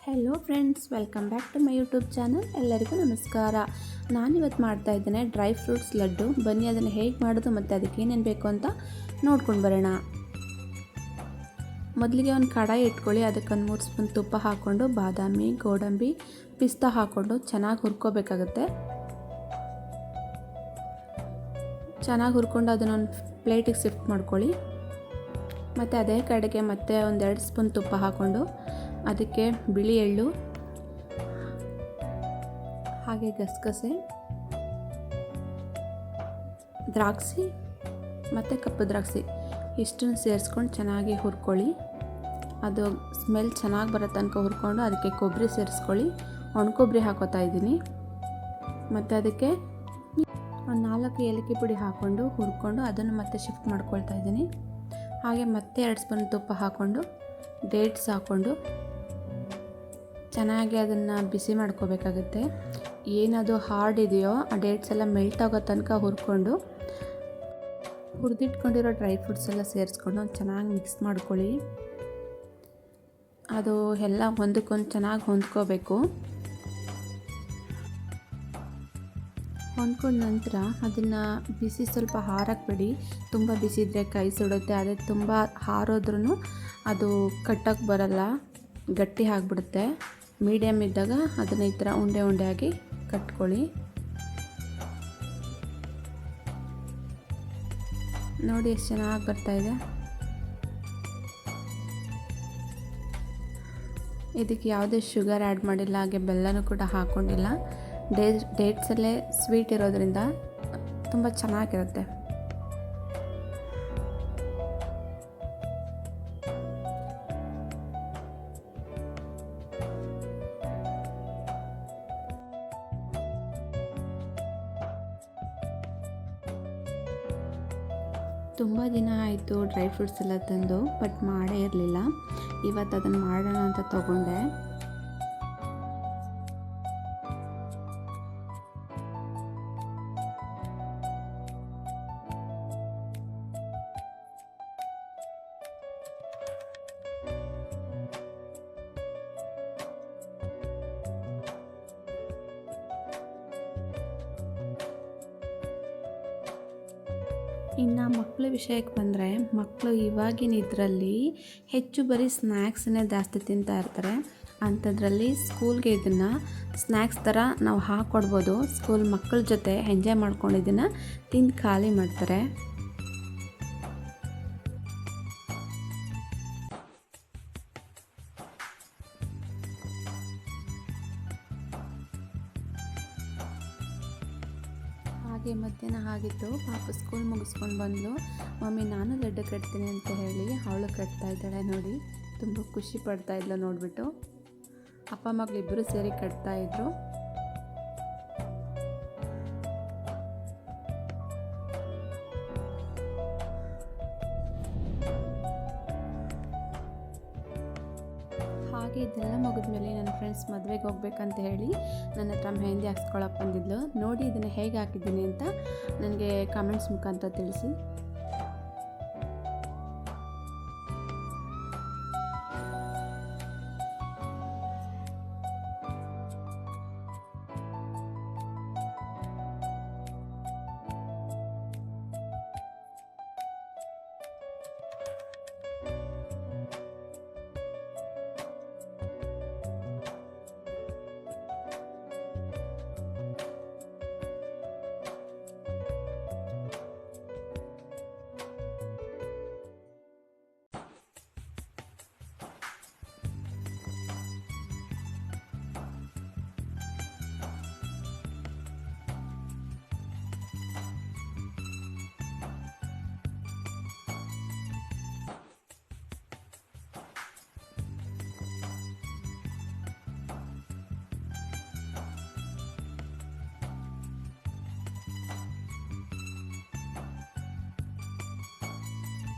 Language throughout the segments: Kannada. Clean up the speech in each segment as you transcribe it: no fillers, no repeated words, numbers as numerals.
Hello friends, welcome back to my YouTube channel. ಎಲ್ಲರಿಗೂ ನಮಸ್ಕಾರ. ನಾನಿವತ್ತು ಮಾಡ್ತಾ ಇದ್ದೇನೆ ಡ್ರೈ ಫ್ರೂಟ್ಸ್ ಲಡ್ಡು. ಬನ್ನಿ ಅದನ್ನು ಹೇಗೆ ಮಾಡೋದು ಮತ್ತು ಅದಕ್ಕೆ ಏನೇನು ಬೇಕು ಅಂತ ನೋಡ್ಕೊಂಡು ಬರೋಣ. ಮೊದಲಿಗೆ ಒಂದು ಕಡಾಯಿ ಇಟ್ಕೊಳ್ಳಿ. ಅದಕ್ಕೆ ಒಂದು 3 ಸ್ಪೂನ್ ತುಪ್ಪ ಹಾಕ್ಕೊಂಡು ಬಾದಾಮಿ, ಗೋಡಂಬಿ, ಪಿಸ್ತಾ ಹಾಕ್ಕೊಂಡು ಚೆನ್ನಾಗಿ ಹುರ್ಕೋಬೇಕಾಗುತ್ತೆ. ಚೆನ್ನಾಗಿ ಹುರ್ಕೊಂಡು ಅದನ್ನೊಂದು ಪ್ಲೇಟಿಗೆ ಶಿಫ್ಟ್ ಮಾಡ್ಕೊಳ್ಳಿ. ಮತ್ತು ಅದೇ ಕಡೆಗೆ ಮತ್ತೆ ಒಂದು 2 ಸ್ಪೂನ್ ತುಪ್ಪ ಹಾಕ್ಕೊಂಡು ಅದಕ್ಕೆ ಬಿಳಿ ಎಳ್ಳು, ಹಾಗೆ ಗಸಗಸೆ, ದ್ರಾಕ್ಷಿ ಮತ್ತು ಕಪ್ಪು ದ್ರಾಕ್ಷಿ ಇಷ್ಟನ್ನು ಸೇರಿಸ್ಕೊಂಡು ಚೆನ್ನಾಗಿ ಹುರ್ಕೊಳ್ಳಿ. ಅದು ಸ್ಮೆಲ್ ಚೆನ್ನಾಗಿ ಬರೋ ತನಕ ಹುರ್ಕೊಂಡು ಅದಕ್ಕೆ ಕೊಬ್ಬರಿ ಸೇರಿಸ್ಕೊಳ್ಳಿ. ಒಣ ಕೊಬ್ಬರಿ ಹಾಕೋತಾ ಇದ್ದೀನಿ. ಮತ್ತು ಅದಕ್ಕೆ ಒಂದು 4 ಏಲಕ್ಕಿ ಪುಡಿ ಹಾಕ್ಕೊಂಡು ಹುರ್ಕೊಂಡು ಅದನ್ನು ಮತ್ತೆ ಶಿಫ್ಟ್ ಮಾಡ್ಕೊಳ್ತಾ ಇದ್ದೀನಿ. ಹಾಗೆ ಮತ್ತೆ 2 ಸ್ಪೂನ್ ತುಪ್ಪ ಹಾಕ್ಕೊಂಡು ಡೇಟ್ಸ್ ಹಾಕ್ಕೊಂಡು ಚೆನ್ನಾಗಿ ಅದನ್ನು ಬಿಸಿ ಮಾಡ್ಕೋಬೇಕಾಗುತ್ತೆ. ಏನದು ಹಾರ್ಡ್ ಇದೆಯೋ ಆ ಡೇಟ್ಸ್ ಎಲ್ಲ ಮೆಲ್ಟ್ ಆಗೋ ತನಕ ಹುರ್ಕೊಂಡು ಹುರಿದಿಟ್ಕೊಂಡಿರೋ ಡ್ರೈ ಫ್ರೂಟ್ಸ್ ಎಲ್ಲ ಸೇರಿಸ್ಕೊಂಡು ಚೆನ್ನಾಗಿ ಮಿಕ್ಸ್ ಮಾಡ್ಕೊಳ್ಳಿ. ಅದು ಎಲ್ಲ ಒಂದಕ್ಕೊಂದು ಚೆನ್ನಾಗಿ ಹೊಂದ್ಕೋಬೇಕು. ಹೊಂದ್ಕೊಂಡ ನಂತರ ಅದನ್ನು ಬಿಸಿ ಸ್ವಲ್ಪ ಹಾರಕ್ಬಿಡಿ. ತುಂಬ ಬಿಸಿ ಇದ್ದರೆ ಕೈ ಸುಡುತ್ತೆ. ಅದೇ ತುಂಬ ಹಾರೋದ್ರೂ ಅದು ಕಟ್ಟಕ್ಕೆ ಬರಲ್ಲ, ಗಟ್ಟಿ ಆಗಿಬಿಡುತ್ತೆ. ಮೀಡಿಯಮ್ ಇದ್ದಾಗ ಅದನ್ನು ಈ ಥರ ಉಂಡೆ ಉಂಡೆಯಾಗಿ ಕಟ್ಕೊಳ್ಳಿ. ನೋಡಿ ಎಷ್ಟು ಚೆನ್ನಾಗಿ ಬರ್ತಾಯಿದೆ. ಇದಕ್ಕೆ ಯಾವುದೇ ಶುಗರ್ ಆ್ಯಡ್ ಮಾಡಿಲ್ಲ, ಹಾಗೆ ಬೆಲ್ಲನೂ ಕೂಡ ಹಾಕ್ಕೊಂಡಿಲ್ಲ. ಡೇಟ್ಸಲ್ಲೇ ಸ್ವೀಟ್ ಇರೋದ್ರಿಂದ ತುಂಬ ಚೆನ್ನಾಗಿರುತ್ತೆ. ತುಂಬ ದಿನ ಆಯಿತು ಡ್ರೈ ಫ್ರೂಟ್ಸ್ ಎಲ್ಲ ತಂದು, ಬಟ್ ಮಾಡೇ ಇರಲಿಲ್ಲ. ಇವತ್ತು ಅದನ್ನು ಮಾಡೋಣ ಅಂತ ತೊಗೊಂಡೆ. ಇನ್ನು ಮಕ್ಕಳ ವಿಷಯಕ್ಕೆ ಬಂದರೆ, ಮಕ್ಕಳು ಇವಾಗಿನ ಇದರಲ್ಲಿ ಹೆಚ್ಚು ಬರೀ ಸ್ನ್ಯಾಕ್ಸನ್ನೇ ಜಾಸ್ತಿ ತಿಂತಾ ಇರ್ತಾರೆ. ಅಂಥದ್ರಲ್ಲಿ ಸ್ಕೂಲ್ಗೆ ಇದನ್ನು ಸ್ನ್ಯಾಕ್ಸ್ ಥರ ನಾವು ಹಾಕ್ಕೊಡ್ಬೋದು. ಸ್ಕೂಲ್ ಮಕ್ಕಳ ಜೊತೆ ಎಂಜಾಯ್ ಮಾಡ್ಕೊಂಡು ಇದನ್ನು ತಿಂದು ಖಾಲಿ ಮಾಡ್ತಾರೆ. ಹಾಗೆ ಮಧ್ಯಾಹ್ನ ಆಗಿತ್ತು. ಪಾಪ ಸ್ಕೂಲ್ ಮುಗಿಸ್ಕೊಂಡು ಬಂದಳು. ಮಮ್ಮಿ ನಾನು ಲಡ್ಡು ಕಟ್ತೀನಿ ಅಂತ ಹೇಳಿ ಅವಳು ಕಟ್ತಾ ಇದ್ದಾಳೆ. ನೋಡಿ, ತುಂಬ ಖುಷಿ ಪಡ್ತಾ ಇದ್ಲು ನೋಡಿಬಿಟ್ಟು. ಅಪ್ಪ ಮಗಳಿಬ್ಬರು ಸೇರಿ ಕಟ್ತಾಯಿದ್ರು. ಹಾಗೆ ಇದೆಲ್ಲ ಮುಗಿದ್ಮೇಲೆ ನನ್ನ ಫ್ರೆಂಡ್ಸ್ ಮದುವೆಗೆ ಹೋಗ್ಬೇಕಂತ ಹೇಳಿ ನನ್ನ ಹತ್ರ ಮೆಹಂದಿ ಹಾಕ್ಸ್ಕೊಳಕ್ಕೆ ಬಂದಿದ್ಲು. ನೋಡಿ ಇದನ್ನು ಹೇಗೆ ಹಾಕಿದ್ದೀನಿ ಅಂತ ನನಗೆ ಕಾಮೆಂಟ್ಸ್ ಮುಖಾಂತರ ತಿಳಿಸಿ.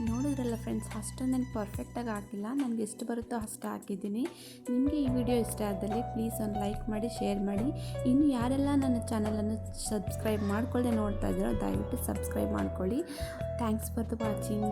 ನೋಡಿದ್ರಲ್ಲ ಫ್ರೆಂಡ್ಸ್, ಅಷ್ಟೊಂದೇನು ಪರ್ಫೆಕ್ಟಾಗಿ ಹಾಕಿಲ್ಲ. ನನಗೆ ಎಷ್ಟು ಬರುತ್ತೋ ಅಷ್ಟು ಹಾಕಿದ್ದೀನಿ. ನಿಮಗೆ ಈ ವಿಡಿಯೋ ಇಷ್ಟ ಆದಲ್ಲಿ ಪ್ಲೀಸ್ ಒಂದು ಲೈಕ್ ಮಾಡಿ, ಶೇರ್ ಮಾಡಿ. ಇನ್ನು ಯಾರೆಲ್ಲ ನನ್ನ ಚಾನಲನ್ನು ಸಬ್ಸ್ಕ್ರೈಬ್ ಮಾಡ್ಕೊಳ್ಳದೆ ನೋಡ್ತಾ ಇದ್ದೀರೋ ದಯವಿಟ್ಟು ಸಬ್ಸ್ಕ್ರೈಬ್ ಮಾಡ್ಕೊಳ್ಳಿ. Thanks for the watching.